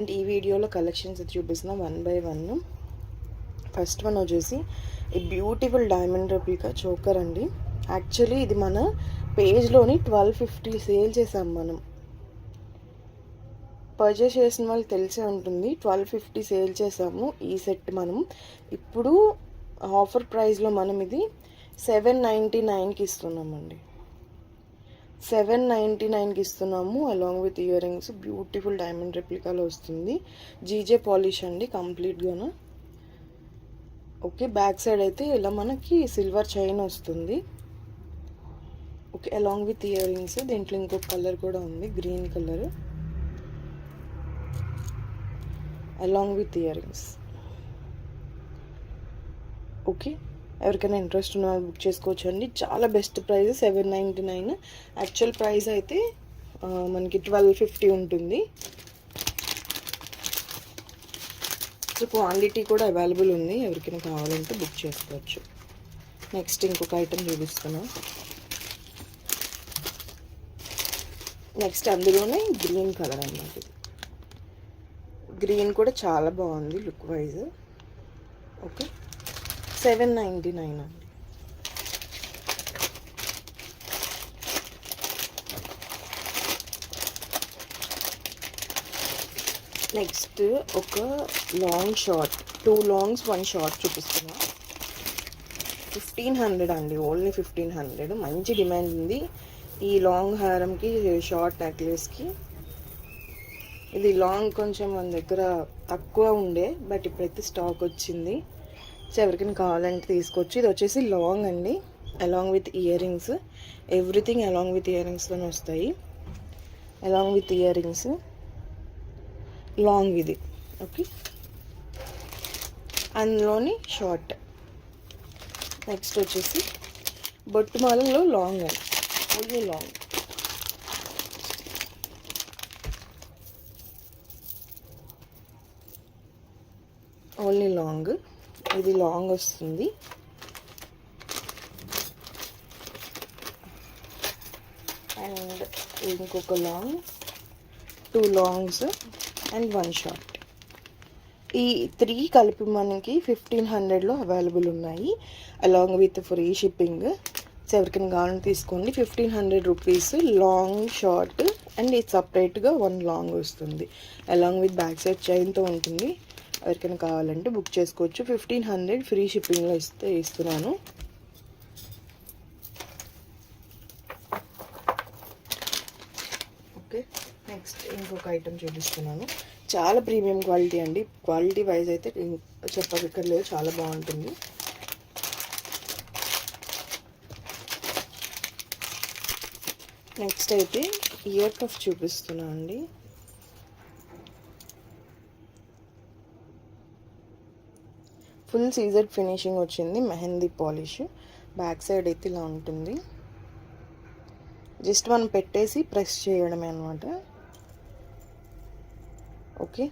And ఈ వీడియోలో collections చూపిస్తున్నా 1 by 1. ఫస్ట్ వన్ వచ్చేసి ఈ బ్యూటిఫుల్ డైమండ్ రెప్లికా చోకర్ అండి. యాక్చువల్లీ ఇది మన పేజ్లోని 1250 సేల్ చేసాం. మనం పర్చేస్ చేసిన వాళ్ళకి తెలిసే ఉంటుంది. 1250 సేల్ చేసాము ఈ సెట్. మనం ఇప్పుడు ఆఫర్ ప్రైస్లో మనం ఇది 799కి ఇస్తున్నామండి. 799కి ఇస్తున్నాము. Along with ear rings beautiful diamond రెప్లికాలో వస్తుంది. జీజే పాలిష్ అండి కంప్లీట్గాను. ఓకే, బ్యాక్ సైడ్ అయితే ఇలా మనకి సిల్వర్ చైన్ వస్తుంది. Okay, along with ear rings. దీంట్లో ఇంకొక కలర్ కూడా ఉంది, green colour. Along with ear rings. Okay, ఎవరికైనా ఇంట్రెస్ట్ ఉన్న వాళ్ళు బుక్ చేసుకోవచ్చు అండి. చాలా బెస్ట్ ప్రైస్ 799. యాక్చువల్ ప్రైస్ అయితే మనకి 1250 ఉంటుంది. సో క్వాంటిటీ కూడా అవైలబుల్ ఉంది, ఎవరికైనా కావాలంటే బుక్ చేసుకోవచ్చు. నెక్స్ట్ ఇంకొక ఐటెం చూపిస్తున్నాం. నెక్స్ట్ అందులోనే గ్రీన్ కలర్ అన్నమాట. గ్రీన్ కూడా చాలా బాగుంది లుక్ వైజ్. ఓకే, 799 అండి. నెక్స్ట్ ఒక లాంగ్ షార్ట్, 2 లాంగ్స్ 1 షార్ట్ చూపిస్తున్నా. 1500 అండి, ఓన్లీ 1500. మంచి డిమాండ్ ఉంది ఈ లాంగ్ హారంకి, షార్ట్ నెక్లెస్కి. ఇది లాంగ్ కొంచెం మన దగ్గర తక్కువ ఉండే, బట్ ఇప్పుడైతే స్టాక్ వచ్చింది. సో ఎవరికైనా కావాలంటే తీసుకోవచ్చు. ఇది వచ్చేసి లాంగ్ అండి, along with ear rings. Everything along with ear రింగ్స్లోనే వస్తాయి. Along with ear rings long ఇది. ఓకే, అందులోని షార్ట్. నెక్స్ట్ వచ్చేసి బొట్టుమాలలో లాంగ్ అండి, ఓన్లీ లాంగ్. ఓన్లీ లాంగ్, ఇది లాంగ్ వస్తుంది. అండ్ ఇంకొక లాంగ్, 2 లాంగ్స్ అండ్ 1 షార్ట్. ఈ 3 కలిపి మనకి 1500లో అవైలబుల్ ఉన్నాయి, along with free shipping. So ఎవరికైనా కావాలని తీసుకోండి. 1500 రూపీస్ లాంగ్ షార్ట్, అండ్ ఇది సపరేట్గా 1 లాంగ్ వస్తుంది, అలాంగ్ విత్ బ్యాక్ సైడ్ చైన్తో ఉంటుంది. ఎవరికైనా కావాలంటే బుక్ చేసుకోవచ్చు. 1500 ఫ్రీ షిప్పింగ్లో ఇస్తున్నాను. ఓకే, నెక్స్ట్ ఇంకొక ఐటెం చూపిస్తున్నాను. చాలా ప్రీమియం క్వాలిటీ అండి. క్వాలిటీ వైజ్ అయితే చెప్పక్కర్లేదు, చాలా బాగుంటుంది. నెక్స్ట్ అయితే ఇయర్ కఫ్ చూపిస్తున్నా అండి. ఫుల్ సీజర్ ఫినిషింగ్ వచ్చింది, మెహందీ పాలిష్. బ్యాక్ సైడ్ అయితే ఇలా ఉంటుంది. జస్ట్ మనం పెట్టేసి ప్రెస్ చేయడమే అనమాట. ఓకే,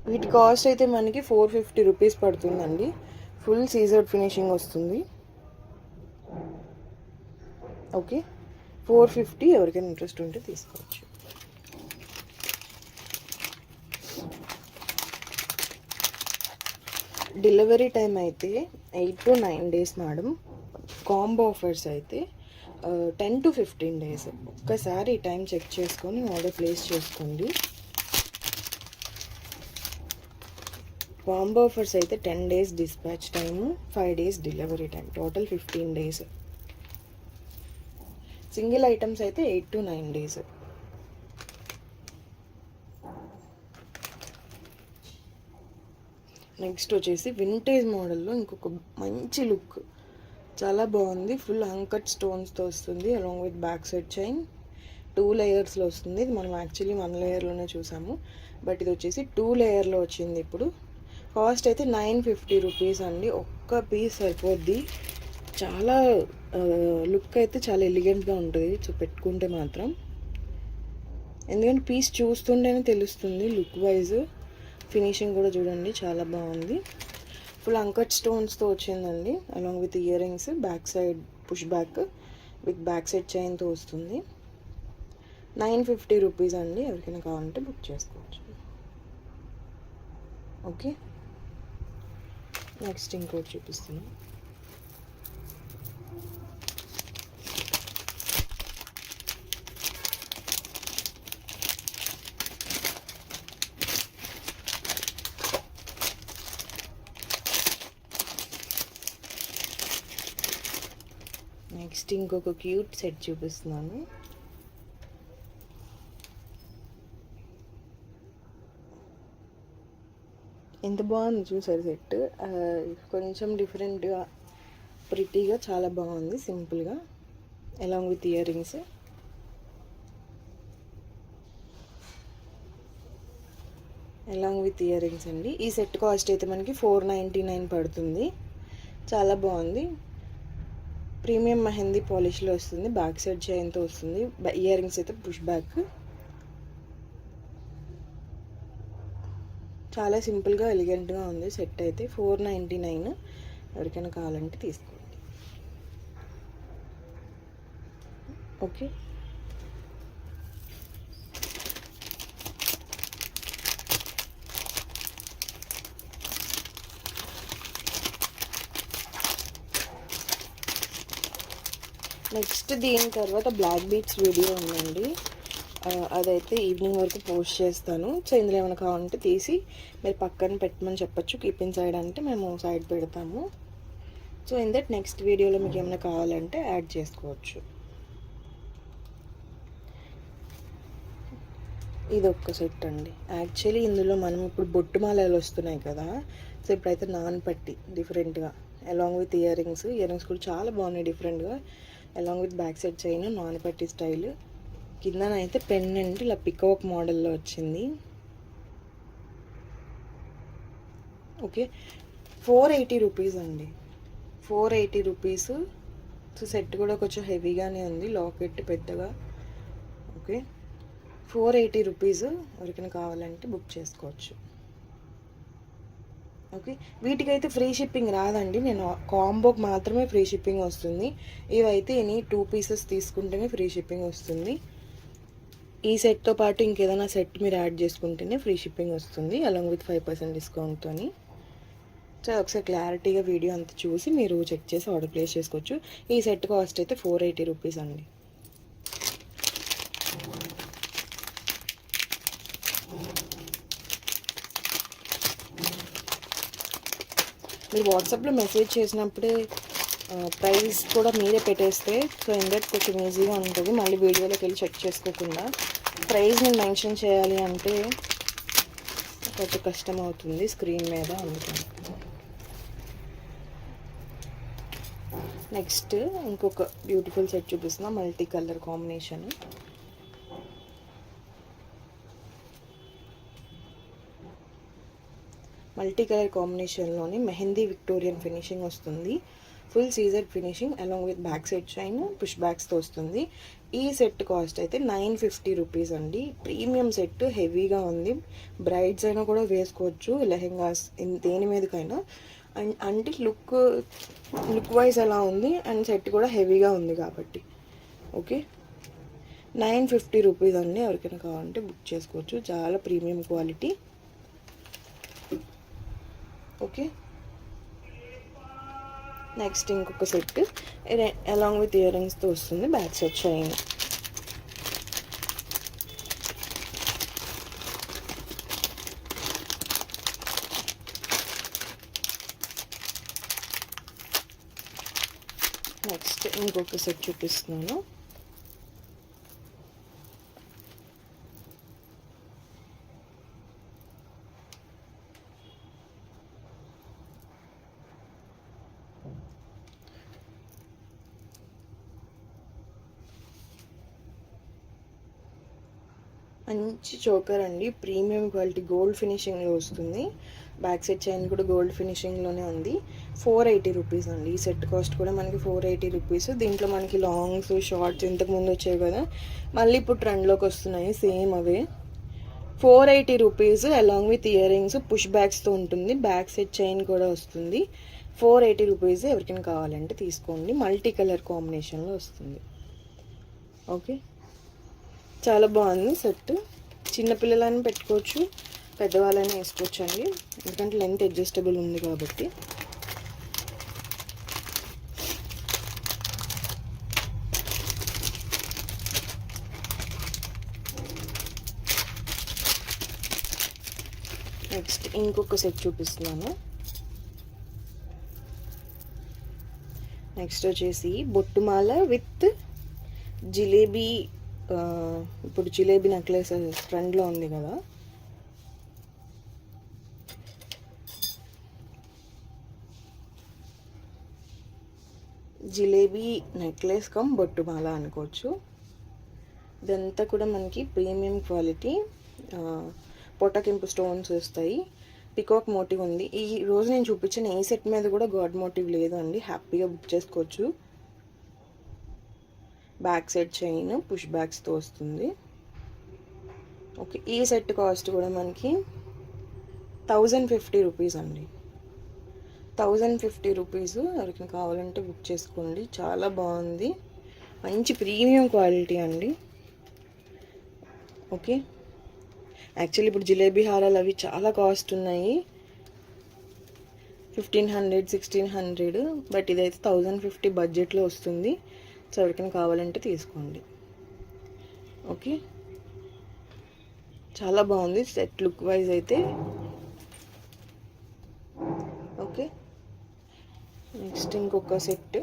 వీటి కాస్ట్ అయితే మనకి 450 రూపీస్ పడుతుందండి. ఫుల్ సీజర్ ఫినిషింగ్ వస్తుంది. ఓకే, 450. ఎవరికైనా ఇంట్రెస్ట్ ఉంటే తీసుకోవచ్చు. డెలివరీ టైం అయితే 8 to 9 days madam. Combo offers అయితే 10 to 15 days. ఒక్కసారి ఈ టైం చెక్ చేసుకొని ఆర్డర్ ప్లేస్ చేసుకోండి. కాంబో ఆఫర్స్ అయితే 10 days dispatch time, 5 days delivery time, total 15 days. Single items అయితే 8 to 9 days. నెక్స్ట్ వచ్చేసి వింటేజ్ మోడల్లో ఇంకొక మంచి లుక్, చాలా బాగుంది. ఫుల్ అంకట్ స్టోన్స్తో వస్తుంది, along with back side chain. 2 లేయర్స్లో వస్తుంది. ఇది మనం యాక్చువల్లీ 1 లేయర్లోనే చూసాము, బట్ ఇది వచ్చేసి 2 లేయర్లో వచ్చింది. ఇప్పుడు కాస్ట్ అయితే 950 రూపీస్ అండి. ఒక్క పీస్ సరిపోద్ది. చాలా లుక్ అయితే చాలా ఎలిగెంట్గా ఉంటుంది సో పెట్టుకుంటే మాత్రం. ఎందుకంటే పీస్ చూస్తుంటేనే తెలుస్తుంది లుక్ వైజ్. ఫినిషింగ్ కూడా చూడండి, చాలా బాగుంది. ఫుల్ అంకట్ స్టోన్స్తో వచ్చిందండి, along with ear rings. Back side push back with back side చైన్తో వస్తుంది. 950 రూపీస్ అండి. ఎవరికైనా కావాలంటే బుక్ చేసుకోవచ్చు. ఓకే, నెక్స్ట్ ఇంకోటి చూపిస్తున్నాను. నెక్స్ట్ ఇంకొక క్యూట్ సెట్ చూపిస్తున్నాను. ఎంత బాగుంది చూసారు సెట్. కొంచెం డిఫరెంట్గా ప్రిటీగా చాలా బాగుంది, సింపుల్గా, along with ear rings. Along with ear rings అండి. ఈ సెట్ కాస్ట్ అయితే మనకి 499 పడుతుంది. చాలా బాగుంది. ప్రీమియం మెహందీ పాలిష్లో వస్తుంది. బ్యాక్ సైడ్ చైన్తో వస్తుంది. ఇయర్ రింగ్స్ అయితే పుష్ బ్యాక్. చాలా సింపుల్గా ఎలిగెంట్గా ఉంది సెట్ అయితే. 499. ఎవరికైనా కావాలంటే తీసుకోండి. ఓకే, నెక్స్ట్ దీని తర్వాత బ్లాక్ బీట్స్ వీడియో ఉందండి. అదైతే ఈవినింగ్ వరకు పోస్ట్ చేస్తాను. సో ఇందులో ఏమైనా కావాలంటే తీసి మీరు పక్కన పెట్టమని చెప్పచ్చు. కీప్ ఇన్ సైడ్ అంటే మేము సైడ్ పెడతాము. సో ఇన్ దట్ నెక్స్ట్ వీడియోలో మీకు ఏమైనా కావాలంటే యాడ్ చేసుకోవచ్చు. ఇది ఒక్క సెట్ అండి. యాక్చువల్లీ ఇందులో మనం ఇప్పుడు బొట్టు మాలలు వస్తున్నాయి కదా, సో ఇప్పుడైతే నాన్పట్టి డిఫరెంట్గా అలాంగ్ విత్ ఇయర్ రింగ్స్ కూడా చాలా బాగున్నాయి డిఫరెంట్గా. Along with back side chain, నాన్పట్టి స్టైల్. కిందనైతే పెండెంట్ ఇలా పికాక్ మోడల్లో వచ్చింది. ఓకే, 480 రూపీస్ అండి. 480 రూపీస్. సో సెట్ కూడా కొంచెం హెవీగానే ఉంది, లాకెట్ పెద్దగా. Okay, 480 rupees. ఎవరికైనా కావాలంటే బుక్ చేసుకోవచ్చు. ఓకే, వీటికైతే ఫ్రీ షిప్పింగ్ రాదండి. నేను కాంబోకి మాత్రమే ఫ్రీ షిప్పింగ్ వస్తుంది. ఇవైతే ఎనీ 2 పీసెస్ తీసుకుంటేనే ఫ్రీ షిప్పింగ్ వస్తుంది. ఈ సెట్తో పాటు ఇంకేదైనా సెట్ మీరు యాడ్ చేసుకుంటేనే ఫ్రీ షిప్పింగ్ వస్తుంది, అలాంగ్ విత్ 5% డిస్కౌంట్తో. సో ఒకసారి క్లారిటీగా వీడియో అంతా చూసి మీరు చెక్ చేసి ఆర్డర్ ప్లేస్ చేసుకోవచ్చు. ఈ సెట్ కాస్ట్ అయితే 480 రూపీస్ అండి. మీరు వాట్సాప్లో మెసేజ్ చేసినప్పుడే ప్రైస్ కూడా మీరే పెట్టేస్తే సో ఇందట్ కొంచెం ఈజీగా ఉంటుంది. మళ్ళీ వీడియోలోకి వెళ్ళి చెక్ చేసుకోకుండా ప్రైస్ నేను మెన్షన్ చేయాలి అంటే కొంచెం కష్టం అవుతుంది స్క్రీన్ మీద, అందుకని. నెక్స్ట్ ఇంకొక బ్యూటిఫుల్ సెట్ చూపిస్తున్నా, multi colour combination. Multi colour కాంబినేషన్లోని మెహందీ విక్టోరియన్ ఫినిషింగ్ వస్తుంది. ఫుల్ సీజర్ finishing along with back side chain, push బ్యాక్స్తో వస్తుంది. ఈ సెట్ కాస్ట్ అయితే 950 రూపీస్ అండి. ప్రీమియం సెట్, హెవీగా ఉంది. బ్రైడ్స్ అయినా కూడా వేసుకోవచ్చు, లెహెంగాస్, దేని మీదకైనా. అండ్ అంటే లుక్ వైజ్ అలా ఉంది, అండ్ సెట్ కూడా హెవీగా ఉంది కాబట్టి. ఓకే, 950 రూపీస్ అండి. ఎవరికైనా కావాలంటే బుక్ చేసుకోవచ్చు. చాలా ప్రీమియం క్వాలిటీ. ఓకే, నెక్స్ట్ ఇంకొక సెట్ అలాంగ్ విత్ ఇయర్ రింగ్స్తో వస్తుంది. Back side chain. నెక్స్ట్ ఇంకొక సెట్ చూపిస్తున్నాను. మంచి చోకర్ అండి, ప్రీమియం క్వాలిటీ, గోల్డ్ ఫినిషింగ్లో వస్తుంది. బ్యాక్ సైడ్ చైన్ కూడా గోల్డ్ ఫినిషింగ్లోనే ఉంది. 480 రూపీస్ అండి. ఈ సెట్ కాస్ట్ కూడా మనకి 480 రూపీస్. దీంట్లో మనకి లాంగ్స్, షార్ట్స్ ఇంతకు ముందు వచ్చాయి కదా, మళ్ళీ ఇప్పుడు ట్రెండ్లోకి వస్తున్నాయి సేమ్ అవే. 480 rupees along with ear rings, push బ్యాగ్స్తో ఉంటుంది. బ్యాక్ సైడ్ చైన్ కూడా వస్తుంది. 480 రూపీస్. ఎవరికైనా కావాలంటే తీసుకోండి. మల్టీ కలర్ కాంబినేషన్లో వస్తుంది. ఓకే, చాలా బాగుంది సెట్. చిన్నపిల్లలని పెట్టుకోవచ్చు, పెద్దవాళ్ళని వేసుకోవచ్చు అండి, ఎందుకంటే లెంత్ అడ్జస్టబుల్ ఉంది కాబట్టి. నెక్స్ట్ ఇంకొక సెట్ చూపిస్తున్నాను. నెక్స్ట్ వచ్చేసి బొట్టుమాల విత్ జిలేబీ. ఇప్పుడు జిలేబీ నెక్లెస్ ట్రెండ్లో ఉంది కదా, జిలేబీ నెక్లెస్ కమ్ బొట్టుమాల అనుకోవచ్చు. ఇదంతా కూడా మనకి ప్రీమియం క్వాలిటీ పొటకెంపు స్టోన్స్ వస్తాయి. పికాక్ మోటివ్ ఉంది. ఈ రోజు నేను చూపించిన ఈ సెట్ మీద కూడా గాడ్ మోటివ్ లేదు అండి, హ్యాపీగా బుక్ చేసుకోవచ్చు. బ్యాక్ సైడ్ చైన్ పుష్ బ్యాగ్స్తో వస్తుంది. ఓకే, ఈ సెట్ కాస్ట్ కూడా మనకి 1050 రూపీస్ అండి. 1050 రూపీస్. ఎవరికి కావాలంటే బుక్ చేసుకోండి. చాలా బాగుంది, మంచి ప్రీమియం క్వాలిటీ అండి. ఓకే, యాక్చువల్లీ ఇప్పుడు జిలేబీ హారాలు అవి చాలా కాస్ట్ ఉన్నాయి, 1500 1600, బట్ ఇదైతే 1050 బడ్జెట్లో వస్తుంది. సో ఎవరికైనా కావాలంటే తీసుకోండి. ఓకే, చాలా బాగుంది సెట్ లుక్ వైజ్ అయితే. ఓకే, నెక్స్ట్ ఇంకొక సెట్.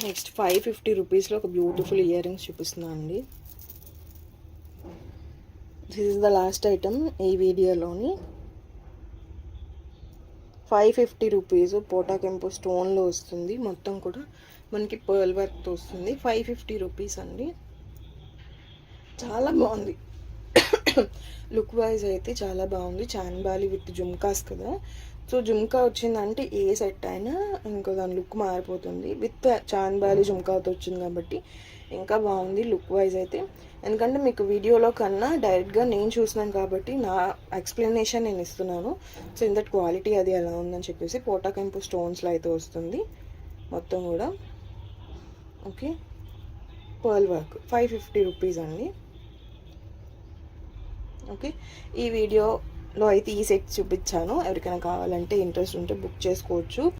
నెక్స్ట్ 550 రూపీస్లో ఒక బ్యూటిఫుల్ ఇయర్ రింగ్స్ చూపిస్తున్నాను అండి. This is the last item ఈ వీడియోలోని. 550 రూపీస్ పోటాకెంపు స్టోన్లో వస్తుంది, మొత్తం కూడా మనకి పర్ల్ వర్క్తో వస్తుంది. 550 రూపీస్ అండి. చాలా బాగుంది లుక్ వైజ్ అయితే చాలా బాగుంది. చాన్బాలి విత్ జుమ్కాస్ కదా, సో జుమ్కా వచ్చిందంటే ఏ సెట్ అయినా ఇంకో దాని లుక్ మారిపోతుంది. విత్ చాన్బాలి జుమ్కాతో వచ్చింది కాబట్టి ఇంకా బాగుంది లుక్ వైజ్ అయితే. ఎందుకంటే మీకు వీడియోలో కన్నా డైరెక్ట్గా నేను చూసినాను కాబట్టి నా ఎక్స్ప్లెనేషన్ నేను ఇస్తున్నాను. సో ఇంతటి క్వాలిటీ అది ఎలా ఉందని చెప్పేసి. పోటాకెంపు స్టోన్స్లో అయితే వస్తుంది మొత్తం కూడా. ఓకే, పర్ల్ వర్క్ 550 రూపీస్ అండి. ఓకే, ఈ వీడియోలో అయితే ఈ సెట్ చూపించాను. ఎవరికైనా కావాలంటే ఇంట్రెస్ట్ ఉంటే బుక్ చేసుకోవచ్చు.